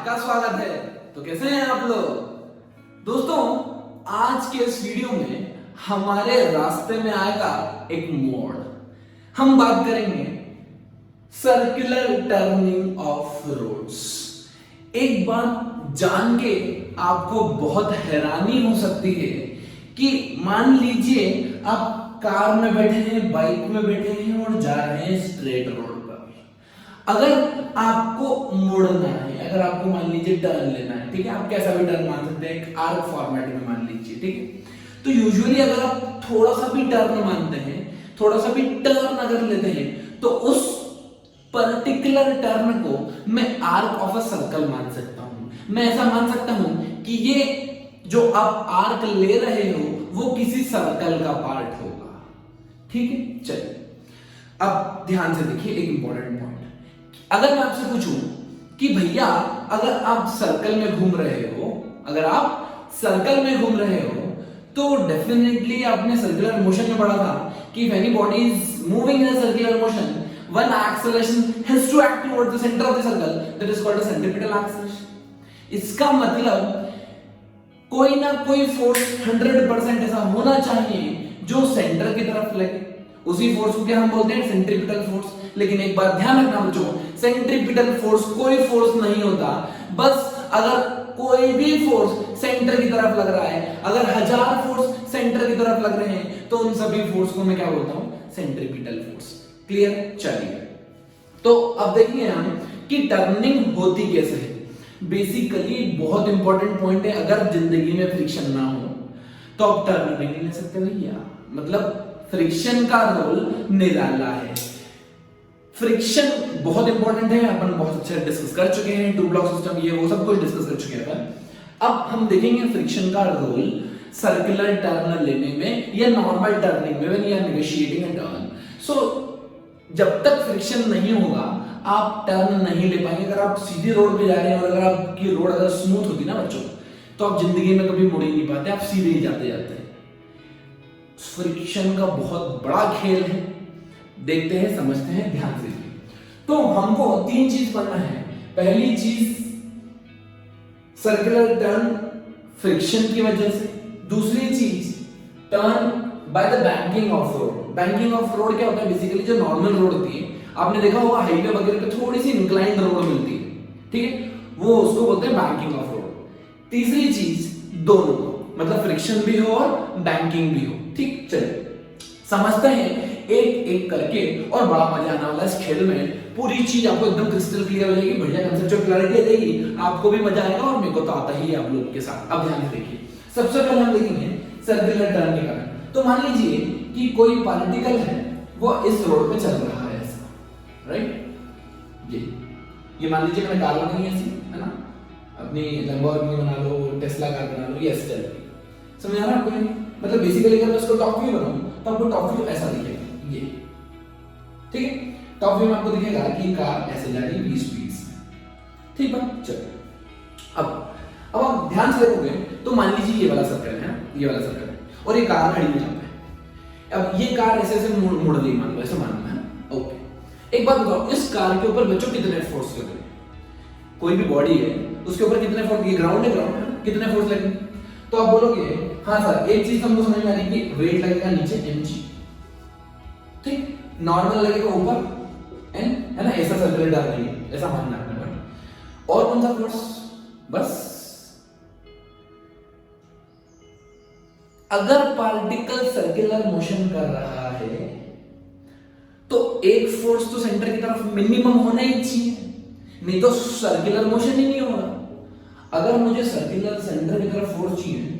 आपका स्वागत है। तो कैसे हैं आप लोग दोस्तों? आज के इस वीडियो में हमारे रास्ते में आएगा एक मोड़। हम बात करेंगे सर्कुलर टर्निंग ऑफ रोड्स। एक बात जान के आपको बहुत हैरानी हो सकती है कि मान लीजिए आप कार में बैठे हैं, बाइक में बैठे हैं और जा रहे हैं स्ट्रेट रोड पर। अगर आपको मुड़ना है, अगर आपको मान लीजिए टर्न लेना है, ठीक है, आप कैसा भी टर्न मान सकते हैं, एक आर्क फॉर्मेट में मान लीजिए, ठीक है। तो यूजुअली अगर आप थोड़ा सा भी टर्न मानते हैं, थोड़ा सा भी टर्न अगर लेते हैं, तो उस पर्टिकुलर टर्न को मैं आर्क ऑफ अ सर्कल मान सकता हूं। मैं ऐसा मान सकता हूं कि ये जो आप आर्क ले रहे हो वो किसी सर्कल का पार्ट होगा, ठीक है। चलिए अब ध्यान से देखिए एक इंपॉर्टेंट पॉइंट। अगर मैं आपसे पूछूं कि भैया अगर आप सर्कल में घूम रहे हो, अगर आप सर्कल में घूम रहे हो तो डेफिनेटली आपने सर्कुलर मोशन में पढ़ा था कि if any body is moving in a circular motion, one acceleration has to act towards the center of the circle, that is called a centripetal acceleration। इसका मतलब कोई ना कोई फोर्स 100% ऐसा होना चाहिए जो सेंटर की तरफ लगे। उसी फोर्स को क्या हम बोलते हैं? Centripetal force. लेकिन एक बात ध्यान रखना बच्चों, सेंट्रीपिटल फोर्स कोई फोर्स नहीं होता। बस अगर कोई भी फोर्स सेंटर की तरफ लग रहा है, अगर 1000 फोर्स सेंटर की तरफ लग रहे हैं, तो उन सभी फोर्स को मैं क्या बोलता हूं? Centripetal force. क्लियर? चलिए तो अब देखिए हम कि टर्निंग होती कैसे है। बेसिकली बहुत इंपॉर्टेंट पॉइंट है, अगर जिंदगी में फ्रिक्शन ना हो तो आप टर्न भी नहीं ले सकते भैया। मतलब फ्रिक्शन का रोल निराला है। फ्रिक्शन बहुत इंपॉर्टेंट है, अपन बहुत अच्छे डिस्कस कर चुके हैं, टू ब्लॉक सिस्टम ये वो सब कुछ डिस्कस कर चुके हैं। अब हम देखेंगे फ्रिक्शन का रोल सर्कुलर टर्न लेने में या नॉर्मल टर्निंग में, when you are negotiating a turn. So जब तक फ्रिक्शन नहीं होगा आप टर्न नहीं ले पाएंगे। अगर आप सीधी रोड पे जा रहे हैं और अगर आपकी रोड अगर स्मूथ होती ना बच्चों, तो आप जिंदगी में कभी मुड़ ही नहीं पाते, आप सीधे ही जाते जाते हैं। फ्रिक्शन का बहुत बड़ा खेल है, देखते हैं, समझते हैं, ध्यान से। तो हमको 3 चीज पढ़ना है। पहली चीज सर्कुलर टर्न फ्रिक्शन की वजह से, दूसरी चीज turn by the banking of road. Banking of road क्या होता है? बेसिकली जो नॉर्मल रोड होती है, आपने देखा होगा हाईवे वगैरह पे थोड़ी सी इंक्लाइंड रोड मिलती है, ठीक है, वो उसको बोलते हैं बैंकिंग ऑफ रोड। तीसरी चीज दोनों, मतलब फ्रिक्शन भी हो और बैंकिंग भी हो, ठीक। चलिए समझते हैं एक एक करके और बड़ा मजा आने वाला है इस खेल में। पूरी चीज आपको एकदम क्रिस्टल क्लियर हो जाएगी, बढ़िया कंसेप्चुअल क्लैरिटी आ जाएगी, आपको भी मजा आएगा और मेरे को तो आता ही है आप लोग के साथ। अब ध्यान से देखिए, सबसे पहले हम देखेंगे सर्कुलर टर्न के कारण। तो मान लीजिए कि कोई पार्टिकल है वो इस रोड पे चल रहा है ऐसा, राइट। ये मान लीजिए मैंने कार बनाई है ऐसी, है ना, अपनी लैम्बोर्गिनी बना लो, टेस्ला कार बना लो, ये चल रही, समझ आ रहा है आपको? मतलब बेसिकली अगर मैं इसको टॉप व्यू बनाऊं तो आपको टॉप व्यू ऐसा दिखेगा, ये, ठीक है। टॉप व्यू में आपको दिखेगा कि कार ऐसे जा रही है 20 स्पीड से, ठीक है। चलो अब आप ध्यान से देखोगे तो मान लीजिए ये वाला सर्कल है, ये वाला सर्कल है और ये कार खड़ी है यहाँ पे। अब ये कार ऐसे ऐसे मुड़ रही, मान लो ऐसे मानना है, ओके। एक बात बताओ, इस कार के ऊपर बच्चों कितने फोर्स लग रहे हैं? कोई भी बॉडी है उसके ऊपर कितने फोर्स? ये ग्राउंड है, ग्राउंड है, कितने फोर्स लगेंगे? तो आप बोलोगे हाँ सर, एक चीज हमको समझ में आ रही है कि वेट लगेगा नीचे mg, ठीक, नॉर्मल लगेगा ऊपर n, है ना, ऐसा सर्कुलर डाल रही है, ऐसा मानना है अपने। और कौन सा फोर्स? बस अगर पार्टिकल सर्कुलर मोशन कर रहा है तो एक फोर्स तो सेंटर की तरफ मिनिमम होना ही चाहिए, नहीं तो सर्कुलर मोशन ही नहीं होगा। अगर मुझे सर्कुलर सेंटर की तरफ फोर्स चाहिए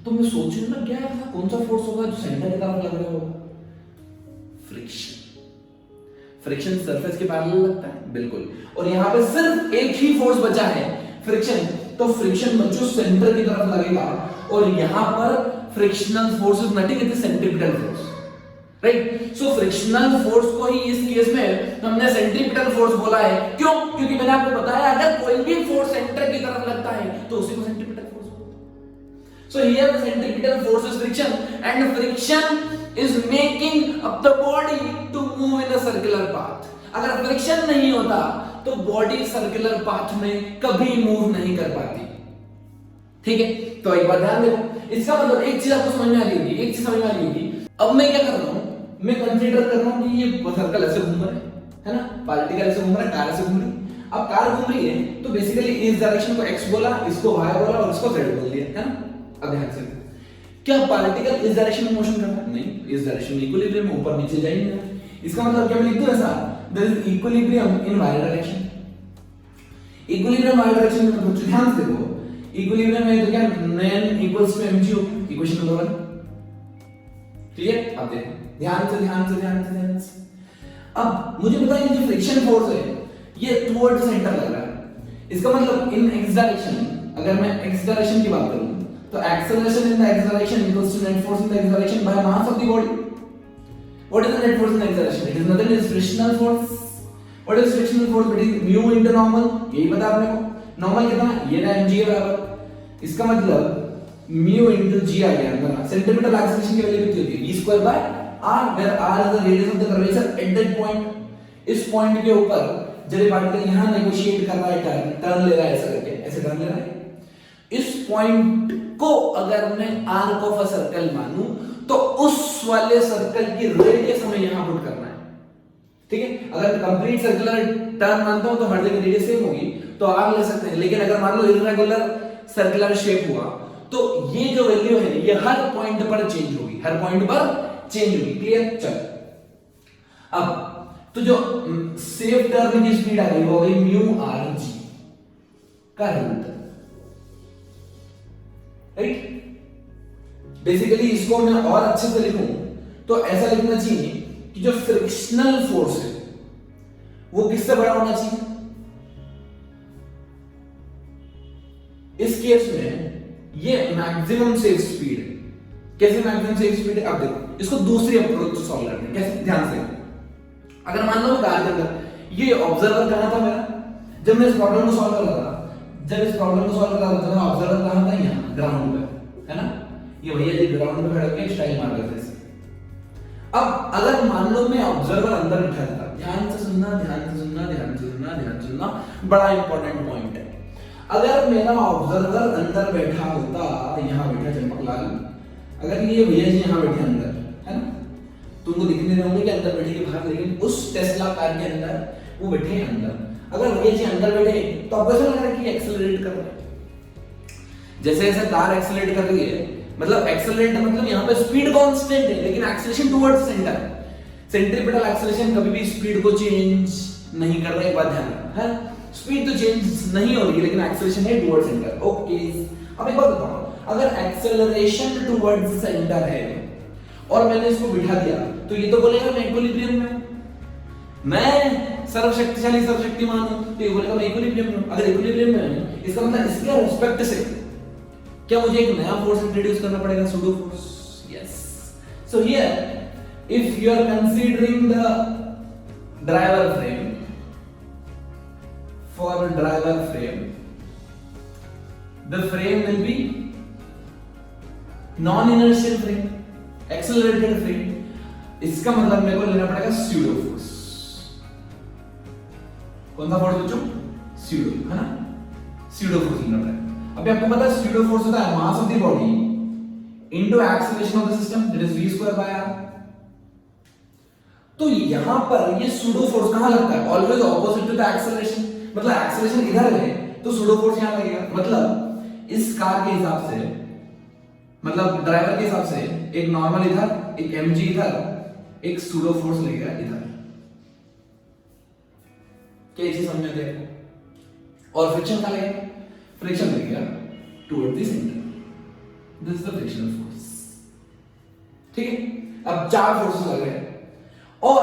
तो मैं सोचूंगा क्या था, कौन सा फोर्स होगा जो सेंटर की तरफ लग रहा होगा? फ्रिक्शन। फ्रिक्शन सरफेस के पैरेलल लगता है, बिल्कुल। और यहां पे सिर्फ एक ही फोर्स बचा है, फ्रिक्शन। तो फ्रिक्शन बच्चों सेंटर की तरफ लगेगा और यहां पर frictional force is nothing it is centripetal force, right. So frictional force को ही इस केस में हमने सेंट्रीपिटल फोर्स बोला है। क्यों? क्योंकि मैंने आपको बताया अगर कोई भी फोर्स सेंटर की तरफ लगता है तो उसी को सेंट्रीपिटल फोर्स बोलते हैं। So here the centripetal force is friction and friction is making up the body to move in a circular path. अगर फ्रिक्शन नहीं होता तो बॉडी सर्कुलर पाथ में कभी मूव नहीं कर पाती। ठीक है, तो एक बार ध्यान देखो, इसका मतलब एक चीज आपको समझ में आ रही होगी, एक चीज समझ में आ रही होगी। अब मैं क्या कर रहा हूं, मैं कंसीडर कर रहा हूं कि ये सर्कल ऐसे घूम रहा है ना, पार्टिकल ऐसे घूम रहा है, कार ऐसे घूम रही है। अब कार घूम रही है तो बेसिकली इस डायरेक्शन को x बोला, इसको y बोला और इसको z बोल दिया, है ना। अब ध्यान से, क्या पार्टिकल इस डायरेक्शन में मोशन कर रहा है? नहीं, इस डायरेक्शन में इक्विलिब्रियम में ऊपर नीचे जा ही नहीं रहा। इसका मतलब क्या मैं लिख दूं ऐसा, there is equilibrium in y direction. Equilibrium y direction में मतलब ध्यान से देखो, इक्विलिब्रियम में तो क्या n इक्वल्स टू mg हो, इक्वेशन नंबर 1। क्लियर? अब देखो ध्यान से ध्यान से ध्यान से ध्यान से, अब मुझे बताइए जो फ्रिक्शन फोर्स है ये टुवर्ड सेंटर लग रहा है। इसका मतलब इन x डायरेक्शन, अगर मैं x डायरेक्शन की बात करूं तो acceleration in the x direction equals to net force in the x direction by mass of the body. What is the net force in x direction? It is nothing is frictional force. What is frictional force? It is mu into normal. यही बता आपने को, normal कितना, ये ना mg के बराबर। इसका मतलब म्यू इनटू g आ गया अंदर। सेंटीमीटर एक्सेलरेशन की वैल्यू कितनी होती है? v square by r, where r is the radius of the curvature at that point. इस पॉइंट के ऊपर जब ये पार्टिकल यहां नेगोशिएट कर रहा है, टर्न ले रहा है, ऐसा करके ऐसे टर्न ले रहा है, इस पॉइंट को अगर मैं आर्क ऑफ अ सर्कल मानूं तो उस वाले सर्कल की रेडियस हमें यहां पुट करना है। ठीक है, अगर कंप्लीट सर्कुलर टर्न मानता हूं तो हर जगह रेडियस सेम होगी तो आर्क ले सकते हैं। लेकिन अगर मान लो इर्रेगुलर सर्कुलर शेप हुआ तो ये जो वैल्यू है ये हर पॉइंट पर चेंज होगी, हर पॉइंट पर चेंज होगी। क्लियर? चल, अब तो जो सेफ टर्न की स्पीड आ गई वो गई म्यू आर जी का रूट। राइट, बेसिकली इसको मैं और अच्छे से लिखूं तो ऐसा लिखना चाहिए कि जो फ्रिक्शनल फोर्स है वो किससे बड़ा होना चाहिए? इस केस में ये मैक्सिमम सेफ स्पीड है। कैसे मैक्सिमम सेफ स्पीड है? अब देखो इसको दूसरी अप्रोच से सॉल्व करते हैं। कैसे? ध्यान से, अगर मान लो कार के अंदर ये ऑब्जर्वर कहां था मेरा, जब मैं इस प्रॉब्लम को सॉल्व कर रहा था, जब इस प्रॉब्लम को सॉल्व कर रहा था तो मेरा ऑब्जर्वर कहां था? यहां ग्राउंड पे, है ना। ये भैया जी ग्राउंड पे खड़े होकर स्टाइल मार रहे थे। अब अगर मान लो मैं ऑब्जर्वर अंदर बैठा था, ध्यान से सुनना, ध्यान से सुनना, ध्यान से सुनना, ध्यान से सुनना, बड़ा इंपॉर्टेंट पॉइंट है। अगर मेरा ऑब्जर्वर अंदर बैठा होता, यहां बैठा चमकलाल, अगर ये भैया जी यहां बैठे अंदर, है ना, तुमको दिख नहीं रहे होंगे कि अंदर बैठे के बाहर, लेकिन उस टेस्ला कार के अंदर वो बैठे हैं अंदर। अगर भैया जी अंदर बैठे तो आपको ऐसा लग रहा है कि एक्सेलरेट कर रहे हैं। जैसे जैसे कार एक्सेलरेट कर रही है, मतलब एक्सेलरेट मतलब यहां पे स्पीड कांस्टेंट है लेकिन acceleration towards centre. Centripetal acceleration कभी भी स्पीड को चेंज नहीं कर रहा है, एक बात ध्यान रखना है। स्पीड तो चेंज नहीं हो रही लेकिन एक्सेलरेशन है टुवर्ड्स सेंटर। ओके, अब एक बात बताओ, अगर एक्सेलरेशन टुवर्ड्स सेंटर है और मैंने इसको बिठा दिया तो ये तो बोलेगा मैं इक्विलिब्रियम में, मैं सर्वशक्तिशाली सर्वशक्तिमान हूं, तो ये बोलेगा मैं इक्विलिब्रियम में। अगर इक्विलिब्रियम में है इसका मतलब इसके रिस्पेक्ट से क्या मुझे एक नया फोर्स इंट्रोड्यूस करना पड़ेगा, pseudo force. Yes, so here if you are considering the driver frame, for driver frame the frame will be non inertial frame, accelerated frame. इसका मतलब मेरे को लेना पड़ेगा स्यूडो फोर्स। कौन सा फोर्स बच्चों? स्यूडो, है ना, स्यूडो फोर्स लेना पड़ेगा। अभी आपको पता है स्यूडो फोर्स होता है मास of the body into acceleration of the system, that is v square by r। तो यहां पर ये स्यूडो फोर्स कहां लगता है? Always opposite to the acceleration. मतलब एक्सेलरेशन इधर है तो स्यूडो फोर्स यहां लगेगा। मतलब इस कार के हिसाब से, मतलब ड्राइवर के हिसाब से एक नॉर्मल इधर, एक mg इधर, एक सूडो फोर्स लगेगा इधर। क्या चीज समझ में आती है? और फ्रिक्शन का लगेगा, फ्रिक्शन लगेगा toward the centre. This is the frictional force. ठीक है, अब चार फोर्सेस लग रहे हैं और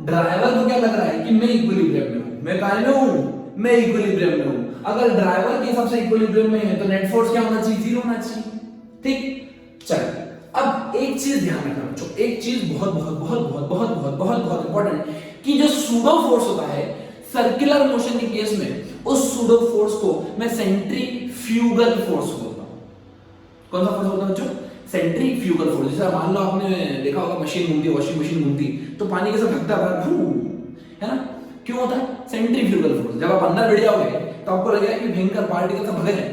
ड्राइवर को क्या लग रहा है कि मैं इक्विलिब्रियम में हूं। मैं कहां में हूं? मैं इक्विलिब्रियम में हूं। अगर ड्राइवर के हिसाब से इक्विलिब्रियम में है तो नेट फोर्स क्या होना चाहिए? जीरो होना चाहिए। ठीक, चल अब एक चीज ध्यान रखना बच्चों, एक चीज बहुत बहुत बहुत बहुत बहुत बहुत बहुत बहुत इंपॉर्टेंट कि जो सूडो फोर्स होता है सर्कुलर मोशन के केस में, उस सूडो फोर्स को मैं सेंट्रीफ्यूगल फोर्स बोलता हूं। कौन सा फोर्स बोलता हूं बच्चों? Centrifugal force. जैसे मान लो आपने देखा होगा मशीन घूमती है, वॉशिंग मशीन घूमती तो पानी कैसे भागता है, है ना? क्यों होता है? Centrifugal force. जब आप अंदर बैठ जाओगे तो आपको लगेगा कि भयंकर पार्टिकल सब भगे जाए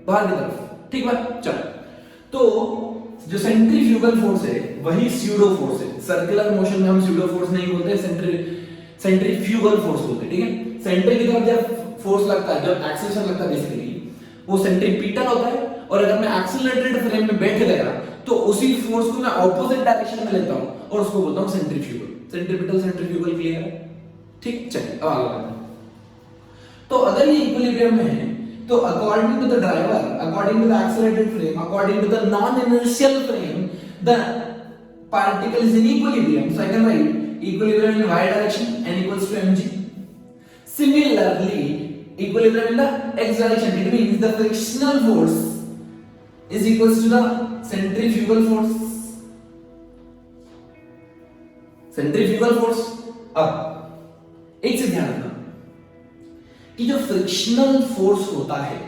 बाहर की तरफ, ठीक है। चलो, तो जो सेंट्रीफ्यूगल फोर्स है वही स्यूडो फोर्स है। सर्कुलर मोशन में हम स्यूडो फोर्स नहीं बोलते, सेंट्रीफ्यूगल फोर्स बोलते हैं, ठीक है। सेंटर की तरफ जब फोर्स लगता है, जब एक्सेलरेशन लगता है बेसिकली, वो सेंट्रीपिटल होता है। और अगर मैं एक्सीलरेटेड फ्रेम में बैठ गया तो उसी फोर्स को मैं ऑपोजिट डायरेक्शन में लेता हूं और उसको बोलता हूं सेंट्रीफ्यूगल। सेंट्रीपिटल सेंट्रीफ्यूगल क्लियर है, ठीक। चलिए अब आगे बढ़ते हैं। तो अगर ये इक्विलिब्रियम में है तो according to the driver, according to the accelerated frame, according to the non inertial frame, the particle is in equilibrium. So I can write equilibrium in y direction, n equals to mg. Similarly, equilibrium in the x direction, it means the frictional force is equals to the centrifugal force. Centrifugal force. अब एक से ध्यान रखना कि जो frictional force होता है,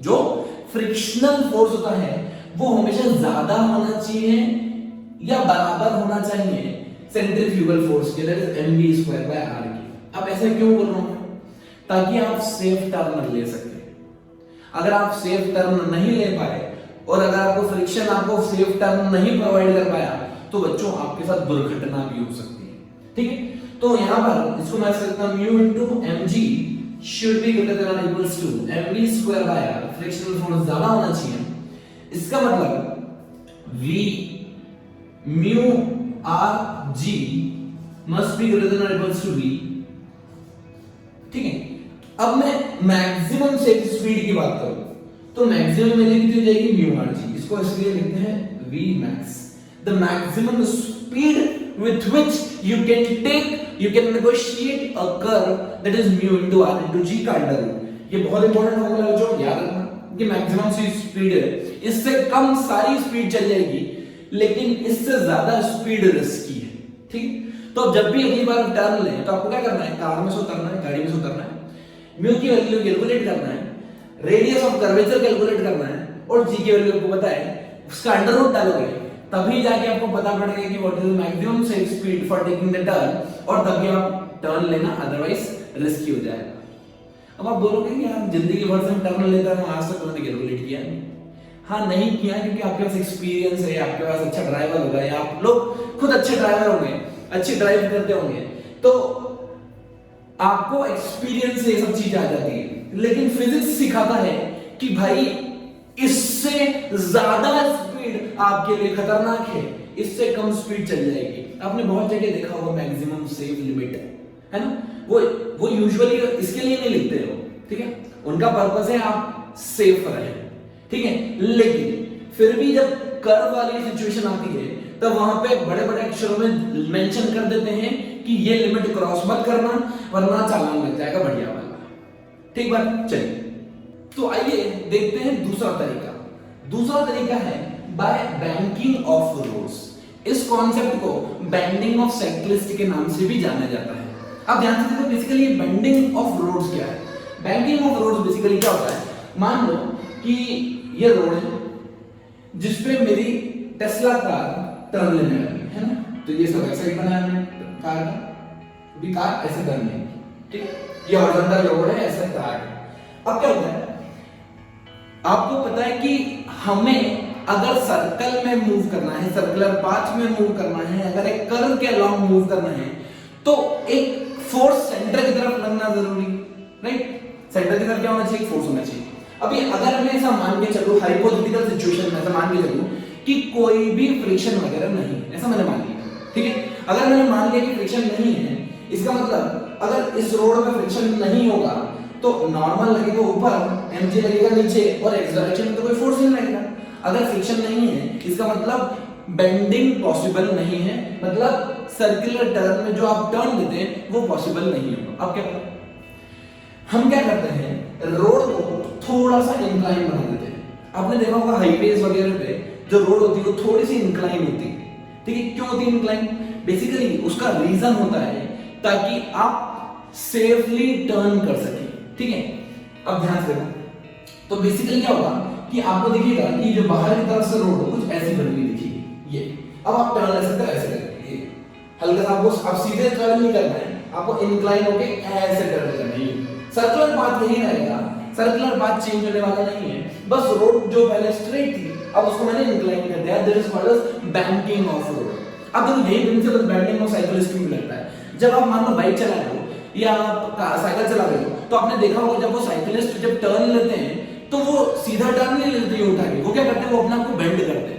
जो फ्रिक्शनल फोर्स होता है वो हमेशा ज्यादा होना चाहिए या बराबर होना चाहिए सेंट्रीफ्यूगल फोर्स के, दैट इज mv²/r की। अब ऐसे क्यों बोल रहा हूं? ताकि आप सेफ टर्न ले सके। अगर आप सेफ टर्न नहीं ले पाए और अगर आपको फ्रिक्शन आपको सेफ टर्न नहीं प्रोवाइड कर पाया तो बच्चों आपके साथ दुर्घटना भी हो सकती है, ठीक है। तो यहां पर इसको मैं सकता हूं mu into mg should be greater than or equals to mv²/r, frictional force ज्यादा होना चाहिए। इसका मतलब v mu r g must be greater than or equals to v, ठीक है। अब मैं मैक्सिमम सेफ स्पीड की बात करूं तो मैक्सिमम मेरी कितनी हो जाएगी mu r g, इसको इसलिए लिखते हैं v max, the maximum speed with which you can negotiate a curve that is mu into r into g का अंडर रूट। ये बहुत इंपॉर्टेंट फॉर्मूला है जो याद रखना कि मैक्सिमम स्पीड है, इससे कम सारी स्पीड चल जाएगी लेकिन इससे ज्यादा स्पीड रिस्की है, ठीक। तो अब जब भी अगली बार टर्न लें तो आपको क्या करना है, कार में से उतरना है, गाड़ी में से उतरना है, म्यू की वैल्यू कैलकुलेट करना है, रेडियस ऑफ कर्वेचर कैलकुलेट करना है और जी की वैल्यू आपको पता है, उसका अंडर रूट डालोगे तभी जाके आपको पता पड़ेगा कि what is the maximum safe speed for taking the turn और तभी आप टर्न लेना, अदरवाइज रिस्की हो जाएगा। अब आप बोलोगे कि यार जिंदगी भर से टर्न लेता हूं, आज तक मैंने कैलकुलेट किया नहीं। हाँ नहीं किया क्योंकि आपके पास एक्सपीरियंस है, आपके पास अच्छा ड्राइवर होगा या आप लोग खुद अच्छे ड्राइवर होंगे, अच्छी ड्राइव करते होंगे तो आपको एक्सपीरियंस से ये सब चीज आ जाती है। लेकिन फिजिक्स सिखाता है कि भाई इससे ज्यादा स्पीड आपके लिए खतरनाक है, इससे कम स्पीड चल जाएगी। आपने बहुत जगह देखा होगा मैक्सिमम सेफ लिमिट है ना, वो यूजुअली इसके लिए नहीं लिखते हो, ठीक है, उनका पर्पस है आप सेफ रहे, ठीक है। लेकिन फिर भी जब कर्व वाली सिचुएशन आती है तब वहां पे बड़े बड़े अक्षरों में मेंशन कर देते हैं कि ये लिमिट क्रॉस मत करना वरना चालान लग जाएगा बढ़िया वाला, ठीक बात। चलिए तो आइए देखते हैं दूसरा तरीका। दूसरा तरीका है बाय बैंकिंग ऑफ रोड्स। इस कॉन्सेप्ट को बेंडिंग ऑफ साइक्लिस्ट के नाम से भी जाना जाता है। अब ध्यान से देखो बेसिकली बेंडिंग ऑफ रोड्स क्या है। बैंकिंग ऑफ रोड्स बेसिकली क्या होता है, मान लो कि ये रोड है जिसपे मेरी टेस्ला कार टर्न लेने वाली है ना, तो ये सब ऐसा ही बनाया है कार का, भी कार ऐसे टर्न लेगी, ठीक। ये हॉरिजॉन्टल रोड है, ऐसा कार है। अब क्या होता है, आपको पता है कि हमें अगर सर्कल में मूव करना है, सर्कुलर पाथ में मूव करना है, अगर एक कर्व के अलोंग मूव करना है तो एक फोर्स सेंटर की तरफ लगना जरूरी, राइट। सेंटर की तरफ क्या होना चाहिए, फोर्स होना चाहिए। अभी अगर मैं ऐसा मान के चलूं, हाइपोथेटिकल सिचुएशन में ऐसा मान के चलूं कि कोई भी फ्रिक्शन वगैरह नहीं है, ऐसा मैंने मान लिया, ठीक है। अगर मैंने मान लिया कि फ्रिक्शन नहीं है, इसका मतलब अगर इस रोड में फ्रिक्शन नहीं होगा तो नॉर्मल लगेगा ऊपर, mg लगेगा नीचे और x डायरेक्शन में तो कोई फोर्स नहीं लगेगा। अगर फ्रिक्शन नहीं है इसका मतलब बेंडिंग पॉसिबल नहीं है, मतलब सर्कुलर टर्न में जो आप टर्न देते हैं वो पॉसिबल नहीं होगा। अब क्या करें, हम क्या करते हैं, रोड को थोड़ा सा इंक्लाइन बना देते हैं। आपने देखा होगा हाईवेज वगैरह पे जो रोड होती है वो थोड़ी सी इंक्लाइन होती है, ठीक है। क्यों होती है इंक्लाइन, बेसिकली उसका रीजन होता है ताकि आप सेफली टर्न कर सके, ठीक है। अब ध्यान से देखो तो बेसिकली क्या होगा कि आपको दिखेगा कि जो बाहर की तरफ से रोड कुछ ऐसी बनी हुई दिखेगी, ये अब आप टर्न ले सकते हो ऐसे करके, ये हल्का सा आपको अब सीधे ट्रैवल नहीं करना है, आपको इंक्लाइन होके ऐसे टर्न करना है। सर्कुलर पाथ यही रहेगा, सर्कुलर पाथ चेंज होने वाला नहीं है, बस रोड जो पहले स्ट्रेट थी अब उसको मैंने इंक्लाइन कर दिया, that is called as banking of road. अब देखो यही प्रिंसिपल बैंकिंग ऑफ साइकिलिस्ट में लगता है। जब आप मान लो बाइक चला रहे हो या आप साइकिल चला रहे हो तो आपने देखा होगा जब वो साइकिलिस्ट जब टर्न लेते हैं तो वो सीधा टर्न नहीं लेते उठा के, वो क्या करते हैं, वो अपने आप को बेंड करते हैं।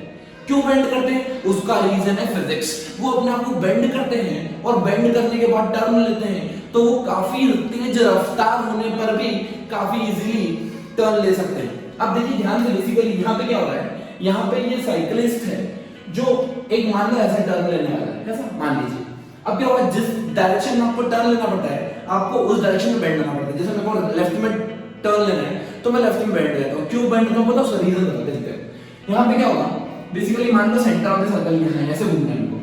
क्यों बेंड करते हैं? उसका रीजन है फिजिक्स। वो अपने आप को बेंड करते हैं और बेंड करने के बाद टर्न लेते हैं तो वो काफी तेज रफ्तार होने पर भी काफी इजीली टर्न ले सकते हैं। अब देखिए ध्यान से, बेसिकली यहाँ पे क्या हो रहा है, यहाँ पे ये साइकिलिस्ट है जो एक मान लो ऐसा टर्न लेने वाला है, कैसा मान लीजिए। अब क्या होगा, जिस डायरेक्शन में आपको टर्न लेना पड़ता है आपको उस डायरेक्शन में बेंड करना पड़ता है। जैसे मेरे को लेफ्ट में टर्न लेना है तो मैं लेफ्ट में बेंड लेता हूं। क्यों बेंड करना पड़ता है उसका रीजन बताते हैं। यहाँ पे क्या होगा, बेसिकली मान लो सेंटर ऑफ द सर्कल यहाँ है, ऐसे घूमना है इनको।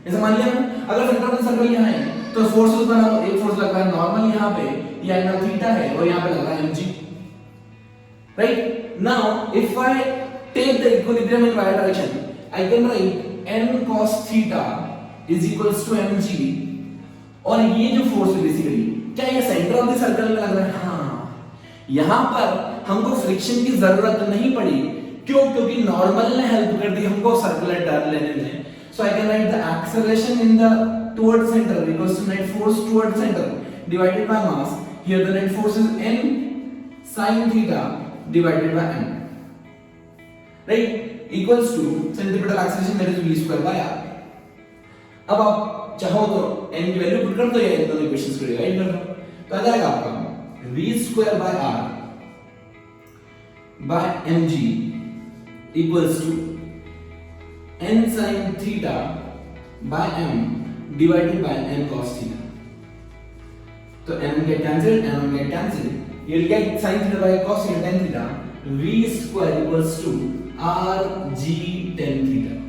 ऐसे मान लिया मैंने, अगर सेंटर ऑफ द सर्कल यहाँ है तो फोर्सेस बना लो, एक फोर्स लग रहा है नॉर्मल यहाँ पे, ये एंगल थीटा है और यहाँ पे लग रहा है mg, right. Now if I take the equilibrium in y direction I can write n cos theta is equals to mg, और ये जो फोर्स है बेसिकली क्या ये सेंटर ऑफ द सर्कल में लग रहा है? हाँ, यहां पर हमको फ्रिक्शन की जरूरत नहीं पड़ी। क्यों? क्योंकि नॉर्मल ने हेल्प कर दी हमको सर्कुलर टर्न लेने में। So I can write the acceleration in the towards centre equals to net force towards centre divided by mass. Here the net force is n sin theta divided by m, right, equals to centripetal acceleration that is v square by r। अब आप चाहो तो n की value put कर दो या इन दोनों equations को डिवाइड कर दो, तो आ जाएगा आपका v square by r by mg equals to n sin theta by m divided by n cos theta। तो n get cancelled, n get cancelled, you'll get sin theta by cos theta tan theta, v square equals to r g tan theta।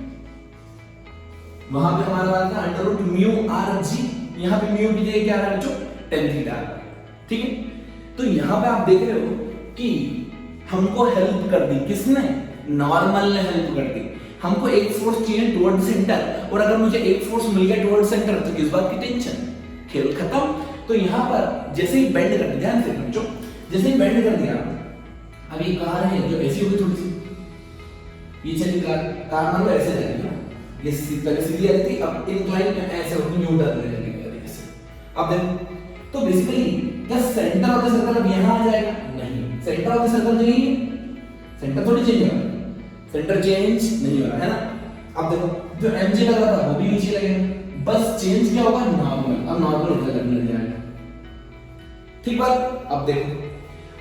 वहां पे हमारा वाला था under root mu R G, यहाँ पे mu की जगह क्या आ रहा है बच्चों, tan थीटा। ठीक है, तो यहाँ पे आप देख रहे हो कि हमको हेल्प कर दी किसने, नॉर्मल ने हेल्प कर दी। हमको एक फोर्स चाहिए टुवर्ड सेंटर, और अगर मुझे एक फोर्स मिल गया टुवर्ड सेंटर तो किस बात की टेंशन, खेल खत्म। तो यहाँ पर जैसे ही बेंड कर दिया, ध्यान से बच्चों, जैसे ही बेंड कर दिया, अब ये कार है जो ऐसी होगी थोड़ी सी, ये चली कार मान लो ऐसे जाएगी ना, ये सीधी आ रही थी, अब इंक्लाइन में ऐसे होगी, न्यू टर्न ले जाएगी ऐसे। अब देखो, तो बेसिकली क्या सेंटर ऑफ द सर्कल अब यहाँ आ जाएगा? नहीं, सेंटर ऑफ द सर्कल जो है सेंटर थोड़ी चेंज हो रहा है, सेंटर चेंज नहीं हो रहा है ना। अब देखो जो mg लग रहा था वो भी नीचे लगेगा, बस चेंज क्या होगा, नॉर्मल। अब नॉर्मल इधर लगने जाएगा, ठीक बात। अब देखो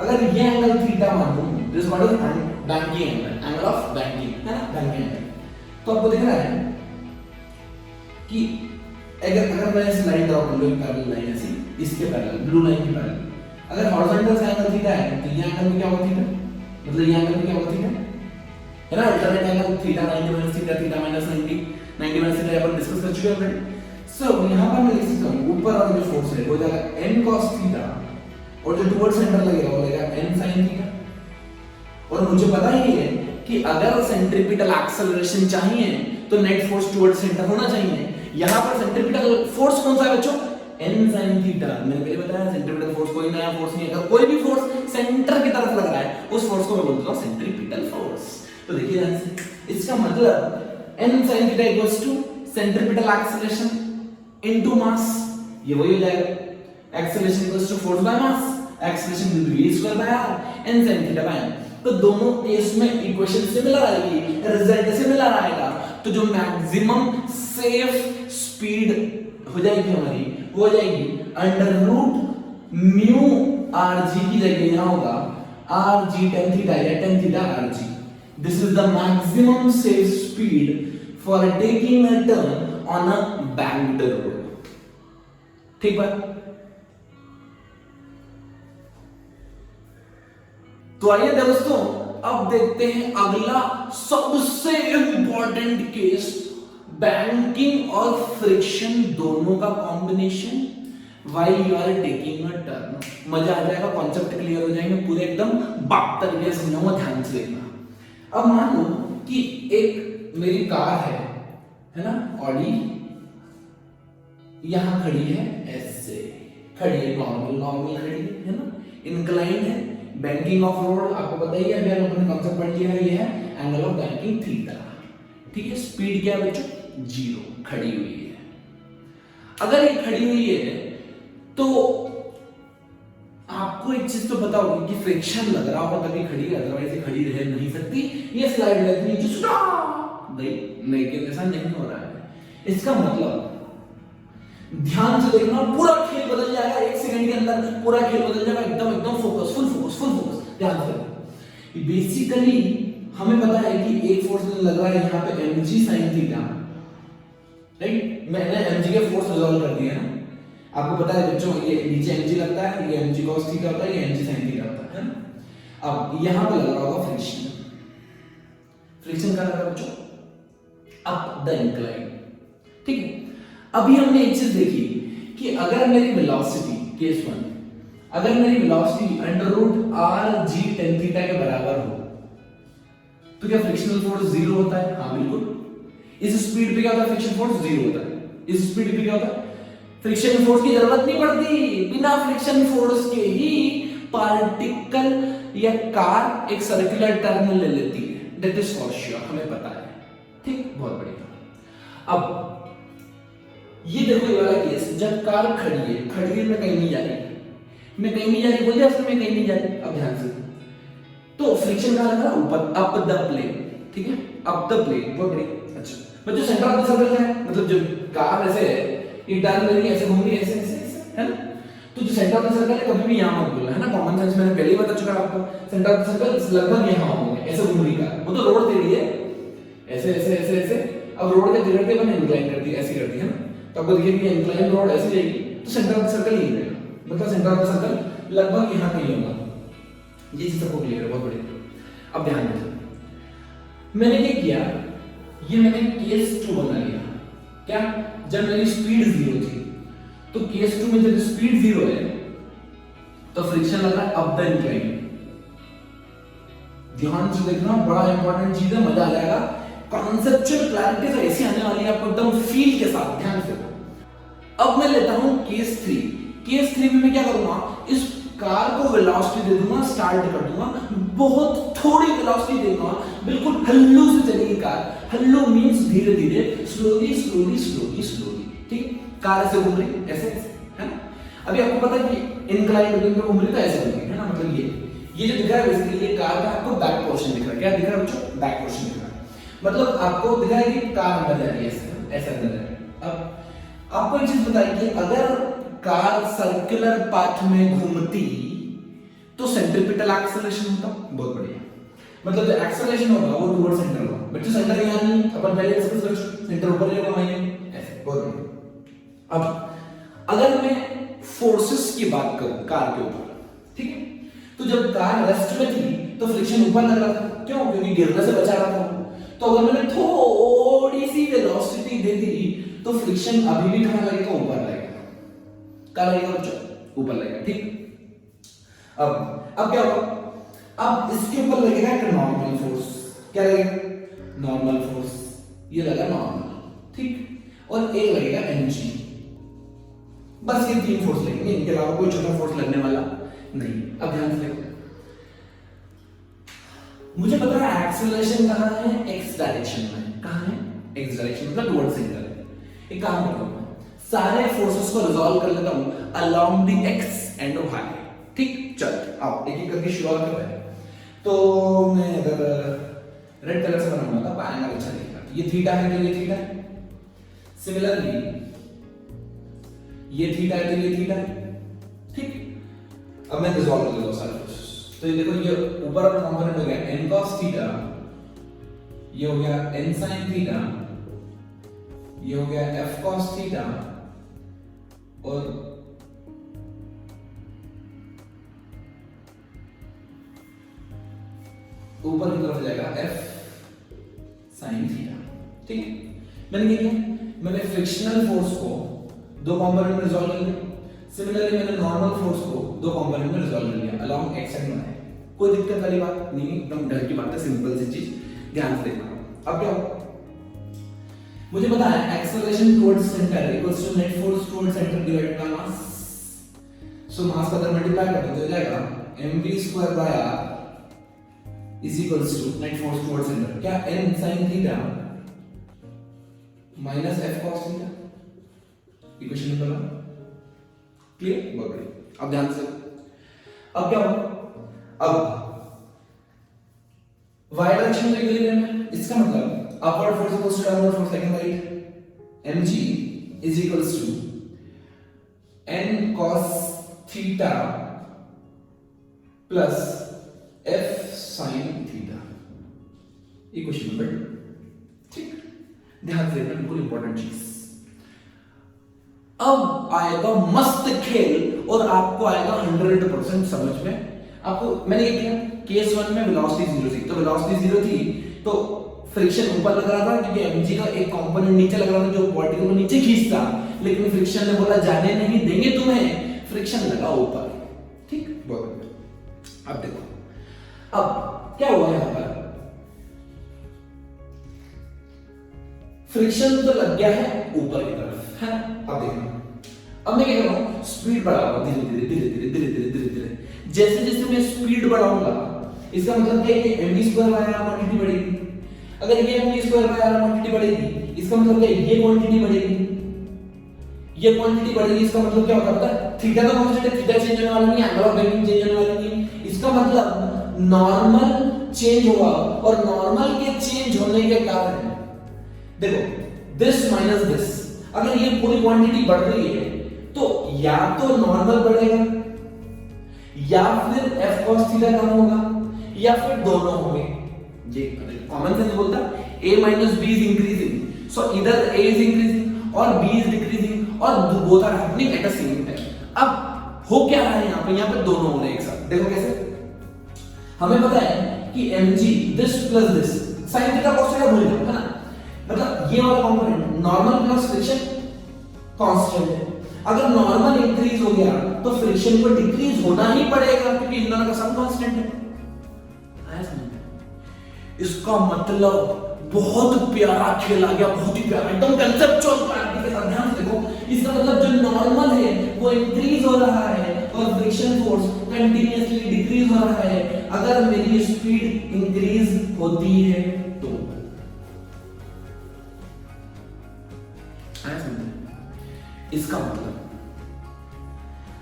अगर ये एंगल थीटा मान लो, this what is banking angle, angle of banking है ना, बैंकिंग एंगल। तो आपको दिख रहा है कि अगर मैं इस लाइन ड्रॉ कर लूं, पैरेलल लाइन ऐसी, इसके पैरेलल, ब्लू लाइन के पैरेलल, अगर हॉरिजॉन्टल से एंगल थीटा है तो ये एंगल भी क्या होगा, थीटा, मतलब ये एंगल भी क्या होगा, थीटा है ना। Alternate angle theta 90 theta, theta -90, 90 theta अपन डिस्कस कर चुके हैं ऑलरेडी। सो यहां पर मैं लिख सकता हूं ऊपर वाला जो फोर्स है वो जाएगा n cos थीटा, और जो टुवर्ड सेंटर लगेगा वो लगेगा n sin थीटा। और मुझे पता ही है कि अगर सेंट्रीपिटल एक्सेलरेशन चाहिए तो नेट फोर्स टुवर्ड सेंटर होना चाहिए। यहां पर सेंट्रीपिटल फोर्स कौन सा है बच्चों, n sin थीटा। मैंने पहले बताया सेंट्रीपिटल फोर्स कोई नया फोर्स नहीं है, अगर कोई भी फोर्स सेंटर की तरफ लग रहा है उस फोर्स को मैं बोलता हूं सेंट्रीपिटल फोर्स। तो देखिए ध्यान से, इसका मतलब n sin theta equals to centripetal acceleration into mass, ये वही हो जाएगा, acceleration equals to force by mass, acceleration will be v square by r n sin theta by m। तो दोनों केस में इक्वेशन सिमिलर आएगी, रिजल्ट सिमिलर आएगा, तो जो मैक्सिमम सेफ स्पीड हो जाएगी हमारी वो हो जाएगी under root mu R G की जगह यहां होगा आर जी टेन थीटा या tan theta R G. This is the maximum safe speed for taking a turn on a banked road. ठीक बात। तो आइए दोस्तों अब देखते हैं अगला सबसे इंपॉर्टेंट केस, बैंकिंग और फ्रिक्शन दोनों का combination while you are taking a turn. मजा आ जाएगा, कॉन्सेप्ट क्लियर हो जाएंगे पूरे, एकदम बाप तरीके से समझाऊंगा, ध्यान से देखना। अब मान लो कि एक मेरी कार है ना, ऑडी, यहां खड़ी है ऐसे, खड़ी है नॉर्मल नॉर्मल खड़ी है ना, इंक्लाइन है, बैंकिंग ऑफ रोड आपको पता ही है, अभी अपन ने कॉन्सेप्ट पढ़ लिया है, ये है एंगल ऑफ बैंकिंग थीटा, ठीक है। स्पीड क्या है बच्चों, 0, खड़ी हुई है। अगर ये खड़ी हुई है तो आपको एक चीज तो पता होगी कि फ्रिक्शन लग रहा होगा तभी खड़ी है, अदरवाइज ये खड़ी रह नहीं सकती, ये स्लाइड रहती है नीचे नहीं, लेकिन ऐसा नहीं हो रहा है। इसका मतलब ध्यान से देखना, पूरा खेल बदल जाएगा 1 सेकंड के अंदर, पूरा खेल बदल जाएगा, एकदम एकदम focus, full focus, full focus, ध्यान से। बेसिकली हमें पता है कि एक फोर्स लग रहा है यहाँ पे mg sin थीटा, राइट। मैंने mg के फोर्स रिजॉल्व कर दिया है, आपको पता है बच्चों, ये नीचे mg लगता है, ये mg cos थीटा होता है, ये mg sin थीटा होता है ना। अब यहाँ पे लग रहा होगा फ्रिक्शन, फ्रिक्शन का लग रहा है बच्चों अप द इंक्लाइन, ठीक है। अभी हमने एक चीज देखी कि अगर मेरी वेलोसिटी केस 1, अगर मेरी वेलोसिटी √r(g tan थीटा के बराबर हो तो क्या फ्रिक्शनल फोर्स 0 होता है? हाँ बिल्कुल। इस स्पीड पे क्या होता है, फ्रिक्शन फोर्स 0 होता है। इस स्पीड पे क्या होता है, फ्रिक्शन फोर्स की जरूरत नहीं पड़ती, बिना फ्रिक्शन फोर्स के ही पार्टिकल या कार एक सर्कुलर टर्न ले लेती है, दैट इज फॉर श्योर, हमें पता है, ठीक, बहुत बढ़िया। अब ये देखो ये वाला केस, जब कार खड़ी है मैं कहीं नहीं जा रही, मैं कहीं नहीं जा रही, बोलिए असल में कहीं नहीं जा रही। अब ध्यान से, तो फ्रिक्शन कहां लग रहा है, ऊपर, अप द प्लेन, ठीक है, अप द प्लेन, बहुत बढ़िया। अच्छा बच्चों, सेंटर ऑफ द सर्कल क्या है, मतलब जो कार ऐसे है, ये टर्न ले रही है, ऐसे घूम रही है, ऐसे ऐसे, है ना। तो जो सेंटर ऑफ द सर्कल है कभी भी यहां मत बोलना, है ना, कॉमन सेंस मैंने पहले ही बता चुका आपको। सेंटर ऑफ द सर्कल लगभग यहां होंगे, ऐसे घूम रही कार, वो तो रोड दे रही है, ऐसे ऐसे ऐसे ऐसे। अब रोड के गिरते मैंने इंक्लाइन कर दी, ऐसी कर दी, है ना। तो आपको देखिए कि इंक्लाइन रोड ऐसे जाएगी तो सेंटर ऑफ द सर्कल यही रहेगा, मतलब सेंटर ऑफ द सर्कल लगभग यहां कहीं होगा। ये चीज सबको क्लियर है, बहुत बढ़िया। अब ध्यान दें, मैंने क्या किया, ये मैंने केस 2 बना लिया। क्या, जब मेरी स्पीड 0 थी, तो केस 2 में जब स्पीड 0 है तो फ्रिक्शन लग रहा है अप द इंक्लाइन। ध्यान से देखना, बड़ा इंपॉर्टेंट चीज है, मजा आ जाएगा। कॉन्सेप्चुअल क्लैरिटी तो ऐसी आने वाली है आपको एकदम फील के साथ, ध्यान से। अब मैं लेता हूं केस 3। केस 3 में मैं क्या करूंगा, इस कार को वेलोसिटी दे दूंगा, स्टार्ट कर दूंगा, बहुत थोड़ी वेलोसिटी देगा, बिल्कुल हल्लू से चलेगी कार। हल्लू मींस धीरे धीरे, स्लोली स्लोली स्लोली स्लोली, ठीक। कार ऐसे घूम रही, ऐसे, है ना। अभी आपको पता है कि इंक्लाइन पे घूम रही तो ऐसे घूम रही है ना, मतलब ये जो दिख रहा है बेसिकली ये कार का आपको बैक पोर्शन दिख रहा है। क्या दिख रहा है बच्चों, बैक पोर्शन दिख रहा है, मतलब आपको दिख रहा है कि कार अंदर जा रही है, ऐसा अंदर जा रही है। अब आपको एक चीज बताइए कि अगर कार सर्कुलर पाथ में घूमती तो सेंट्रीपिटल एक्सेलरेशन होता, बहुत बढ़िया, मतलब जो एक्सेलरेशन होगा वो टुवर्ड सेंटर होगा। बच्चों सेंटर यहां नहीं, अपन पहले डिस्कस कर चुके, सेंटर ऊपर लेगा वहीं ऐसे, बहुत बढ़िया। अब अगर मैं फोर्सेस की बात करूं कार के ऊपर, ठीक है, तो जब कार रेस्ट में थी तो फ्रिक्शन ऊपर लग रहा था, क्यों, क्योंकि गिरने से बचा रहा था। तो अगर मैंने थोड़ी सी वेलोसिटी दे दी तो फ्रिक्शन अभी भी कहां लगेगा, ऊपर लगेगा। कहां लगेगा बच्चों, ऊपर लगेगा, ठीक। अब क्या होगा, अब इसके ऊपर लगेगा एक नॉर्मल फोर्स। क्या लगेगा, नॉर्मल फोर्स, ये लगा नॉर्मल, ठीक, और एक लगेगा mg। बस ये 3 फोर्स लगेंगे, इनके अलावा कोई छोटा फोर्स लगने वाला नहीं। अब ध्यान से देखो, मुझे पता है एक्सेलरेशन कहां है, x डायरेक्शन में। कहां है, x डायरेक्शन, मतलब टुवर्ड सेंटर है। एक काम करता हूं, सारे फोर्सेस को रिजॉल्व कर लेता हूं along the x and y, ठीक। चल आओ एक एक करके शुरुआत करते हैं। तो मैं अगर रेड कलर से बनाऊंगा तो एंगल अच्छा दिखेगा। ये थीटा है तो ये थीटा है, सिमिलरली ये थीटा है तो ये थीटा है, ठीक। अब मैं रिजॉल्व कर लेता हूं सारे फोर्सेस। तो ये देखो, ये ऊपर वाला कंपोनेंट हो गया n cos थीटा, ये हो गया n sin थीटा, ये हो गया f cos थीटा, और ऊपर की तरफ जाएगा f sin थीटा, ठीक है। मैंने क्या किया, मैंने फ्रिक्शनल फोर्स को 2 कंपोनेंट में रिजॉल्व कर लिया। सिमिलरली मैंने नॉर्मल फोर्स को 2 कंपोनेंट में रिजॉल्व कर लिया अलोंग x एंड y। कोई दिक्कत वाली बात नहीं, एकदम डर की बात है, सिंपल सी चीज, ध्यान से देखना। अब क्या होगा, मुझे पता है acceleration towards centre equals to net force towards centre divided by mass. So mass का अगर मल्टीप्लाई कर दो तो हो जाएगा mv² by r is equals to net force towards centre, क्या n sin theta minus f cos theta, equation number 1 clear. बहुत बढ़िया। अब ध्यान से, अब क्या होगा, अब y डायरेक्शन में इक्विलिब्रियम है, इसका मतलब upward force equals to downward force second right, mg is equals to n cos theta plus f sin theta, equation number 2। ठीक, ध्यान से देखना, बिल्कुल इंपॉर्टेंट चीज। अब आएगा मस्त खेल और आपको आएगा 100% समझ में। आपको मैंने ये किया, केस 1 में वेलोसिटी 0 थी, तो वेलोसिटी 0 थी तो फ्रिक्शन ऊपर लग रहा था क्योंकि mg का एक कंपोनेंट नीचे लग रहा था जो पार्टिकल को नीचे खींचता, लेकिन फ्रिक्शन ने बोला जाने नहीं देंगे तुम्हें, फ्रिक्शन लगा ऊपर। ठीक, बहुत बढ़िया। अब देखो, अब क्या हुआ यहां पर, फ्रिक्शन तो लग गया है ऊपर की तरफ, है ना। अब देखना, अब मैं क्या कर रहा हूं, स्पीड बढ़ाऊंगा धीरे धीरे धीरे धीरे धीरे धीरे धीरे धीरे, जैसे जैसे मैं स्पीड बढ़ाऊंगा इसका मतलब क्या है कि mv² बाय r क्वांटिटी बढ़ेगी। अगर ये mv² बाय r क्वांटिटी बढ़ेगी इसका मतलब क्या है, ये क्वांटिटी बढ़ेगी, ये क्वांटिटी बढ़ेगी, इसका मतलब क्या होता है पता है, थीटा तो कांस्टेंट है, थीटा चेंज होने वाला नहीं है, एंगल ऑफ बेंडिंग चेंज होने वाला नहीं है, इसका मतलब नॉर्मल चेंज होगा, और नॉर्मल के चेंज होने के कारण देखो दिस माइनस दिस, अगर ये पूरी क्वांटिटी बढ़ रही है तो या तो नॉर्मल बढ़ेगा या फिर f cos थीटा कम होगा या फिर दोनों होंगे। ये कॉमन सेंस बोलता है a minus b is increasing, so either a is increasing or b is decreasing or both are happening at the same time। अब हो क्या रहा है यहाँ पे दोनों हो रहे हैं एक साथ। देखो कैसे, हमें पता है कि mg this plus this sin theta cos theta भूल जाओ, है ना, मतलब ये वाला component normal plus friction constant है, अगर नॉर्मल इंक्रीज हो गया तो फ्रिक्शन को डिक्रीज होना ही पड़ेगा क्योंकि इन दोनों का सम कांस्टेंट है। आया समझ में? इसका मतलब बहुत प्यारा खेल आ गया, बहुत ही प्यारा, एकदम कंसेप्चुअल क्लैरिटी के साथ ध्यान से देखो। इसका मतलब जो नॉर्मल है वो इंक्रीज हो रहा है और फ्रिक्शन फोर्स कंटीन्यूअसली डिक्रीज हो रहा है। अगर मेरी स्पीड इंक्रीज होती है तो इसका मतलब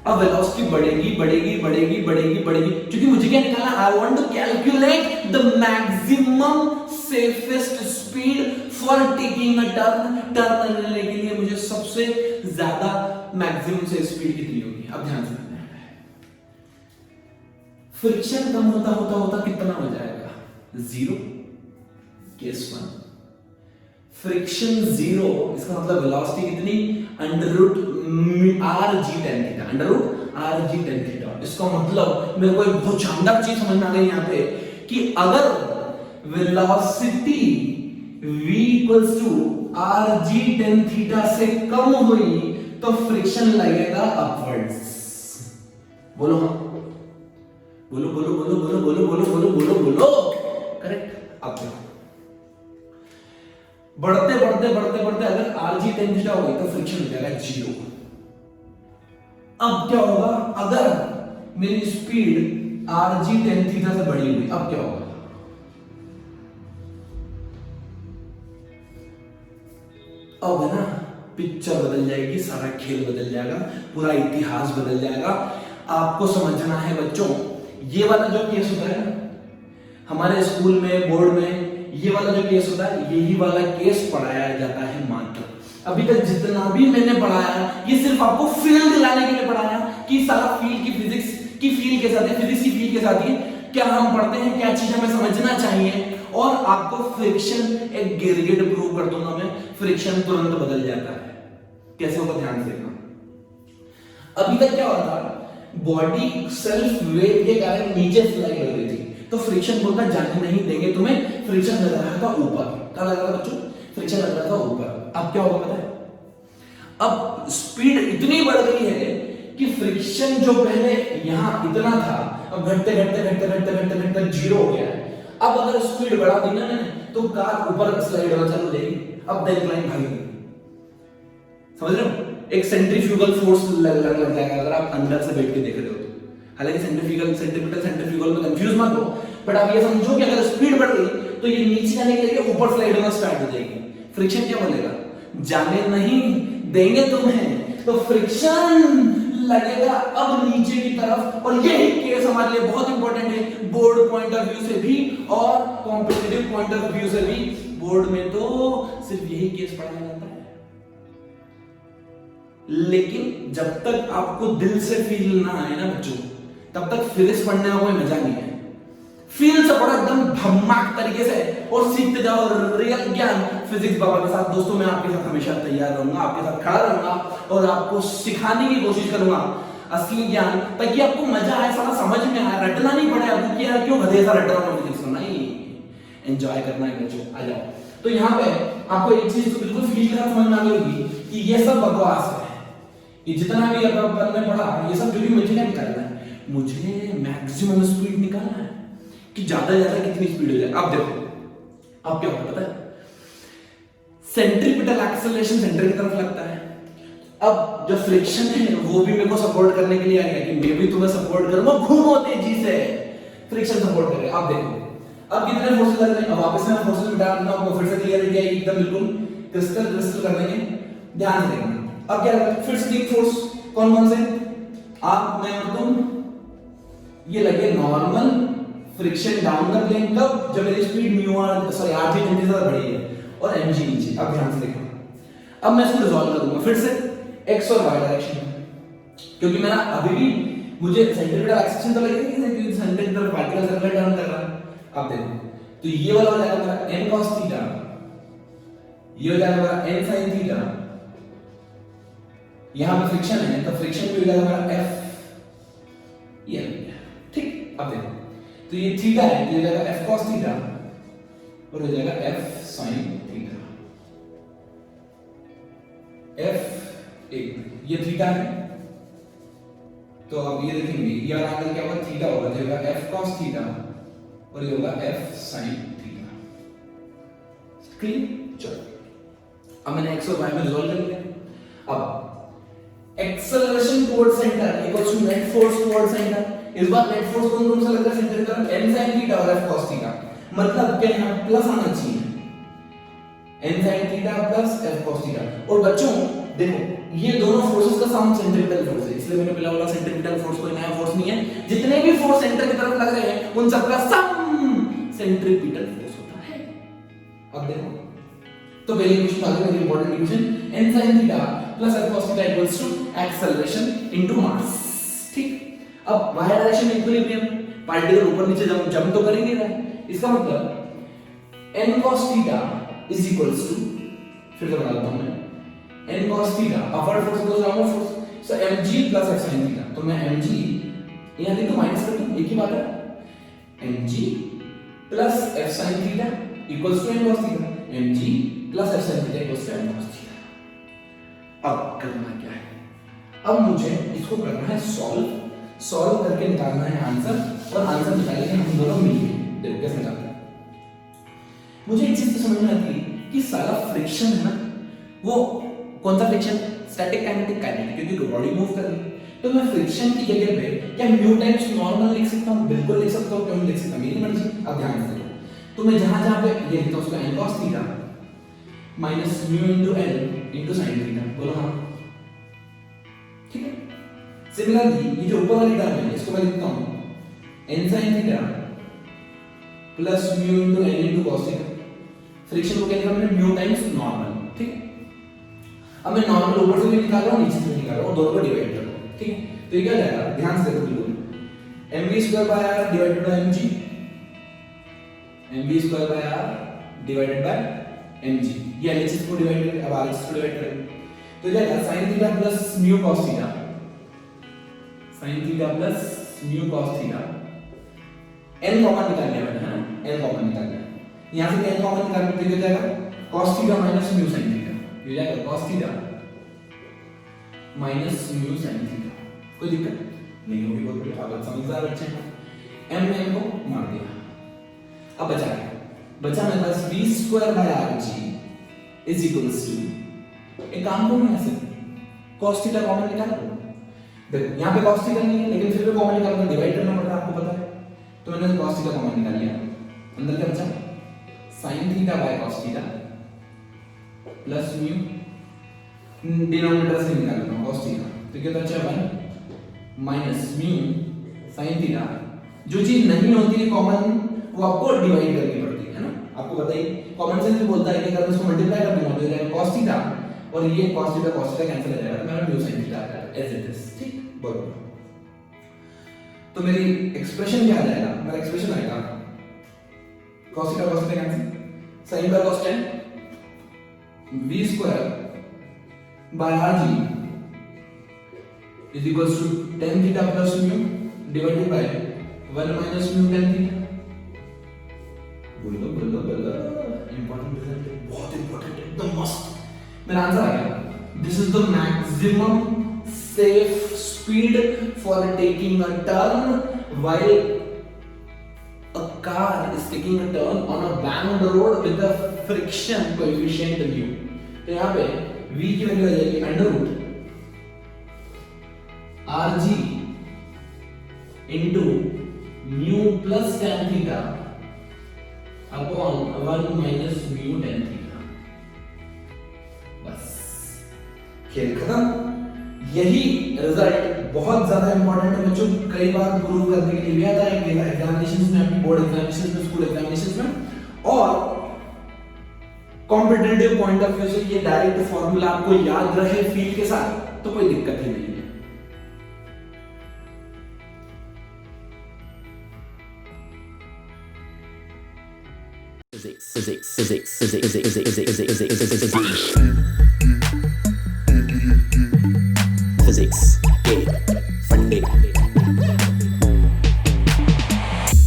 अब वेलोसिटी बढ़ेगी बढ़ेगी बढ़ेगी बढ़ेगी बढ़ेगी, क्योंकि मुझे क्या निकालना, I want to calculate the maximum safest speed for taking a turn. Turn लेने के लिए मुझे सबसे ज्यादा मैक्सिमम से स्पीड कितनी होगी। अब ध्यान से, फ्रिक्शन कम होता होता होता कितना हो जाएगा, 0, केस 1। फ्रिक्शन 0, इसका मतलब वेलोसिटी कितनी, √rg tan theta, √rg tan theta. इसका मतलब मेरे को एक बहुत शानदार चीज समझ में आ गई यहाँ पे कि अगर velocity v equals to rg tan theta से कम हुई तो फ्रिक्शन लगेगा अपवर्ड्स। बोलो हाँ, बोलो बोलो बोलो बोलो बोलो बोलो बोलो बोलो बोलो, करेक्ट। अब देखो, बढ़ते बढ़ते बढ़ते बढ़ते अगर rg tan थीटा हो गई तो फ्रिक्शन हो जाएगा 0। अब क्या होगा, अगर मेरी स्पीड rg tan थीटा से बड़ी हुई, अब क्या होगा, अब है ना पिक्चर बदल जाएगी, सारा खेल बदल जाएगा, पूरा इतिहास बदल जाएगा। आपको समझना है बच्चों, ये वाला जो केस होता है ना हमारे स्कूल में बोर्ड में, ये वाला जो केस होता है यही वाला केस पढ़ाया जाता है मात्र। अभी तक जितना भी मैंने पढ़ाया ये सिर्फ आपको फील दिलाने के लिए पढ़ाया कि सारा फील की फिजिक्स की फील के साथ है, फिजिक्स की फील के साथ ही क्या हम पढ़ते हैं, क्या चीज हमें समझना चाहिए। और आपको फ्रिक्शन एक गिरगिट प्रूव कर दूंगा मैं, फ्रिक्शन तुरंत बदल जाता है। कैसे होगा ध्यान से देखना। अभी तक क्या होता था, बॉडी सेल्फ वेट के कारण नीचे स्लाइड हो रही थी तो फ्रिक्शन बोलता जाने नहीं देंगे तुम्हें, फ्रिक्शन लग रहा था ऊपर। क्या लग रहा था बच्चों, फ्रिक्शन लग रहा था ऊपर। अब क्या होगा पता है, अब स्पीड इतनी बढ़ गई है कि फ्रिक्शन जो पहले यहां इतना था अब घटते घटते घटते घटते घटते घटते 0 हो गया है। अब अगर स्पीड बढ़ा दी ना तो कार ऊपर स्लाइड होना चालू हो जाएगी, अब द इंक्लाइन भागेगी, समझ रहे हो? एक सेंट्रीफ्यूगल फोर्स लग जाएगा अगर आप अंदर से बैठ के देख रहे हो तो। हालांकि सेंट्रीफ्यूगल में कंफ्यूज मत हो, बट आप ये समझो कि अगर स्पीड बढ़ गई तो ये नीचे जाने के लिए ऊपर स्लाइड होना स्टार्ट हो जाएगी। फ्रिक्शन क्या बोलेगा? जाने नहीं देंगे तुम्हें, तो फ्रिक्शन लगेगा अब नीचे की तरफ। और यही केस हमारे लिए बहुत इंपॉर्टेंट है बोर्ड पॉइंट ऑफ व्यू से भी और कॉम्पिटिटिव पॉइंट ऑफ व्यू से भी। बोर्ड में तो सिर्फ यही केस पढ़ाया जाता है, लेकिन जब तक आपको दिल से फील ना आए ना बच्चों, तब तक फिजिक्स पढ़ने का कोई मजा नहीं है। फील से पढ़ो एकदम धमाक तरीके से और सीखते जाओ रियल ज्ञान फिजिक्स बाबा के साथ। दोस्तों मैं आपके साथ हमेशा तैयार रहूंगा, आपके साथ खड़ा रहूंगा और आपको सिखाने की कोशिश करूंगा असली ज्ञान, ताकि आपको मजा आए, सारा समझ में आए, रटना नहीं पड़े आपको कि यार क्यों गधे सा रट रहा हूं फिजिक्स में। नहीं, एंजॉय करना है बच्चों, आ जाओ। तो यहाँ पे आपको एक चीज तो बिल्कुल फील करना समझ में आ गई होगी कि ये सब बकवास है, ये जितना भी अपन ने पढ़ा ये सब जो भी मुझे क्या निकालना है, मुझे मैक्सिमम स्पीड निकालना है कि ज्यादा कितनी स्पीड हो जाए। अब देखो अब क्या होता है पता है, सेंट्रीपिटल एक्सेलरेशन सेंटर की तरफ लगता है। अब जो फ्रिक्शन है वो भी मेरे को सपोर्ट करने के लिए आ गया कि मैं भी तुम्हें सपोर्ट करूंगा, घूमो तेजी से, फ्रिक्शन सपोर्ट करेगा। अब देखो अब कितने फोर्सेस लग रहे हैं, अब वापस मैं फोर्सेस मिटा दूंगा, आपको फिर से क्लियरिटी आएगी एकदम बिल्कुल क्रिस्टल कर देंगे, ध्यान से देखना। अब क्या लगा, फिर से तीन फोर्स कौन कौन से, आप मैं और तुम। ये लगे normal friction down the plane, कब, जब मेरी speed mu R sorry R G घंटे ज्यादा बढ़ी है और एम जी नीचे। अब ध्यान से देखो, अब मैं इसको रिजॉल्व कर दूंगा फिर से एक्स और वाई डायरेक्शन में, क्योंकि मेरा अभी भी मुझे सेंट्रीपिटल एक्सेलरेशन तो लगेगा कि सेंटर की तरफ पार्टिकल सर्कुलर टर्न कर रहा है। अब देखो तो ये वाला हो जाएगा मेरा n cos थीटा, ये हो जाएगा मेरा n sin थीटा, यहां पे फ्रिक्शन है तो फ्रिक्शन भी हो जाएगा मेरा f, ये ठीक। अब देखो तो ये थीटा है, ये हो जाएगा f cos थीटा और हो जाएगा f sin थीटा, f एक ये थीटा है। तो अब ये देखेंगे ये वाला एंगल क्या होगा, थीटा होगा, तो होगा f cos थीटा और ये होगा f sin थीटा। क्लियर? चलो अब मैंने x और y में रिजॉल्व कर लिया। अब acceleration toward center equals to net force toward center. इस बार नेट फोर्स कौन सा लग रहा है, सेंटर की तरफ, n sin थीटा और f cos थीटा। मतलब क्या यहां प्लस आना चाहिए, n sin theta plus f cos theta. और बच्चों देखो ये दोनों फोर्सेस का सम सेंट्रीपिटल फोर्स है, इसलिए मैंने पहला वाला सेंट्रीपिटल फोर्स कोई नया फोर्स नहीं है। जितने भी फोर्स सेंटर की तरफ लग रहे हैं उन सबका सम सेंट्रीपिटल फोर्स होता है। अब देखो तो पहले क्वेश्चन आ गया important question, n sin theta plus f cos theta equals to acceleration into mass. ठीक, अब y डायरेक्शन में इक्विलिब्रियम, पार्टिकल ऊपर नीचे जंप तो कर ही नहीं रहा है, इसका मतलब n cos theta is equals to, फिर से बता देता हूं मैं, n cos theta upward force equals downward force, so mg plus f sin theta. तो मैं mg यहां देखो माइनस कर दूं, एक ही बात है, mg plus f sin theta equals to n cos theta, mg plus f sin theta equals to n cos theta. अब करना क्या है, अब मुझे इसको करना है सॉल्व करके निकालना है आंसर, और आंसर निकालेंगे हम दोनों मिलके। देखो कैसे निकालते हैं। मुझे एक चीज तो समझ में आती है कि सारा फ्रिक्शन है ना, वो कौन सा फ्रिक्शन, स्टैटिक काइनेटिक, क्योंकि बॉडी मूव कर रही है। तो मैं फ्रिक्शन की जगह पे क्या म्यू टाइम्स नॉर्मल लिख सकता हूं, बिल्कुल लिख सकता हूं, क्यों नहीं लिख सकता, मेरी मर्जी। अब ध्यान से देखो, तो मैं जहां पे ये लिखता हूं उसको n cos theta minus mu into n into sin theta, बोलो हां, ठीक है। सिमिलरली ये जो ऊपर वाली टर्म है इसको मैं लिखता हूं n sin theta plus mu into n into cos theta. Friction को क्या लिखा मैंने, म्यू टाइम्स नॉर्मल, ठीक है। अब मैं नॉर्मल ऊपर से भी निकाल रहा हूं नीचे से भी निकाल रहा हूं, दोनों को डिवाइड कर रहा हूं, ठीक है। तो ये क्या जाएगा, ध्यान से देखो बिल्कुल, mv² divided by mg, mv² divided by mg, ये LHS को डिवाइड करें, अब RHS को डिवाइड करें, तो ये जाएगा sin theta plus mu cos theta, sin theta plus mu cos theta. n common निकाल लिया मैंने, है ना, n कॉमन निकाल लिया, यहां से n कॉमन निकालने पे क्या जाएगा, cos theta minus mu sin theta, ये जाएगा cos theta minus mu sin theta. कोई दिक्कत नहीं होगी, बहुत बड़ी बात, समझदार बच्चे हैं। m में को मार दिया, अब बचा मेरे पास v² by rg is equals to, एक काम करो ना ऐसे, cos थीटा कॉमन निकालो। देखो यहाँ पे cos थीटा नहीं है लेकिन फिर भी कॉमन निकालना, डिवाइड करना पड़ रहा है, आपको पता है। तो मैंने cos थीटा कॉमन निकाल लिया, अंदर क्या बचा, sin theta bye cos theta plus mu, denominator से निकाल लेता हूँ cos थीटा, तो क्या बचा 1 माइनस म्यू sin थीटा। जो चीज नहीं होती है कॉमन वो आपको डिवाइड करनी पड़ती है ना, आपको बताइए। कॉमन सेंस भी बोलता है कि अगर मैं इसको मल्टीप्लाई कर दूंगा तो ये cos थीटा और ये cos थीटा कैंसिल हो जाएगा, तो मेरा म्यू sin थीटा आ जाएगा एज इट इज, ठीक, बराबर। तो मेरी एक्सप्रेशन क्या आ जाएगा, मेरा एक्सप्रेशन आएगा cos theta cancel, sin by cos tan v square by rg is equals to tan theta plus mu divided by 1 minus mu tan theta. बोलो इंपॉर्टेंट रिजल्ट, बहुत इंपॉर्टेंट, एकदम मस्त। मेरा आंसर आ गया, this is the maximum safe speed for taking a turn while a car is taking a turn on a banked road with the friction coefficient mu। तो यहाँ पे v की वैल्यू आ जाएगी under root rg into mu plus tan theta upon 1 minus mu tan theta। बस खेल खत्म। यही रिजल्ट बहुत ज्यादा इंपॉर्टेंट है बच्चों, कई बार प्रूव करने के लिए भी आता है एग्जामिनेशंस में, अपनी बोर्ड एग्जामिनेशंस में, स्कूल एग्जामिनेशंस में, और कॉम्पिटिटिव पॉइंट ऑफ व्यू से ये डायरेक्ट फॉर्मूला आपको याद रहे फील के साथ तो कोई दिक्कत ही नहीं है। Physics के फंडे,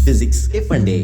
फिजिक्स के फंडे।